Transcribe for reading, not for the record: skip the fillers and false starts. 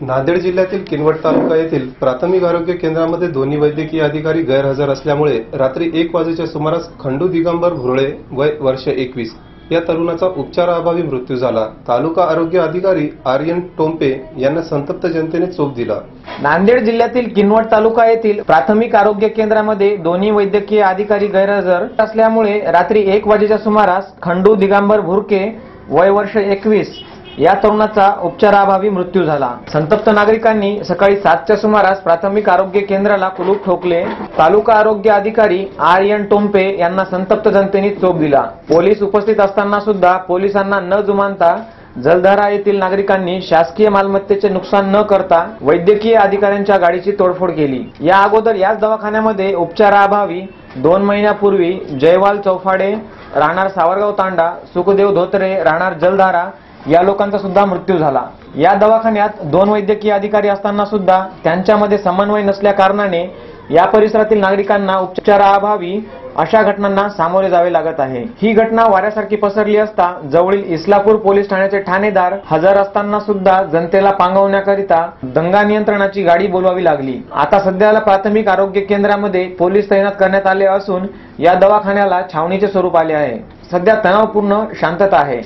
नांदेड जिल्ह्यातील किनवट तालुका येथील प्राथमिक आरोग्य केंद्रामध्ये दोन्ही वैद्यकीय अधिकारी गैरहजर असल्यामुळे रात्री 1 वाजेच्या सुमारास खंडू दिगंबर भुरळे वय वर्ष 21 या तरुणाचा उपचाराअभावी मृत्यू झाला। तालुका आरोग्य अधिकारी आर्यन टोंपे यांना संतप्त जनतेने चोप दिला। नांदेड जिल्ह्यातील किनवट तालुका येथील प्राथमिक आरोग्य केंद्रामध्ये दोन्ही वैद्यकीय अधिकारी गैरहजर असल्यामुळे रात्री 1 वाजेच्या सुमारास खंडू दिगंबर भुरके वय वर्ष 21 या तरुणाचा उपचाराअभावी मृत्यू झाला। संतप्त नागरिकांनी सकाळी 7च्या सुमारास प्राथमिक आरोग्य केंद्राला कुलूप ठोकले। तालुका आरोग्य अधिकारी आर्यन टोंपे यांना संतप्त जनतेने चोप दिला। पोलीस उपस्थित असताना सुद्धा पोलिसांना न जुमानता जलधारा येथील नागरिकांनी शासकीय मालमत्तेचे नुकसान न करता वैद्यकीय अधिकाऱ्यांच्या गाडीची तोडफोड केली। या अगोदर याच दवाखान्यामध्ये उपचाराअभावी 2 महिन्यापूर्वी जयवाल चौफाडे राहणार सावरगाव तांडा, सुखदेव धोत्रे राहणार जलधारा या लोकांचा सुद्धा मृत्यू झाला। या दवाखान्यात 2 वैद्यकीय अधिकारी असताना सुद्धा त्यांच्यामध्ये समन्वय नसल्या कारणाने या परिसरातील नागरिकांना उपचाराअभावी अशा घटनांना सामोरे जावे लागत आहे। ही घटना वाऱ्यासारखी पसरली असता जवळील इस्लापूर पोलीस ठाण्याचे ठाणेदार हजर असताना सुद्धा जनतेला पांगवण्याकरिता दंगा नियंत्रणाची गाडी बोलवावी लागली। आता सध्याला प्राथमिक आरोग्य केंद्रामध्ये पोलीस तैनात करण्यात आले असून या दवाखान्याला छावणीचे स्वरूप आले आहे। सध्या तणावपूर्ण शांतता आहे।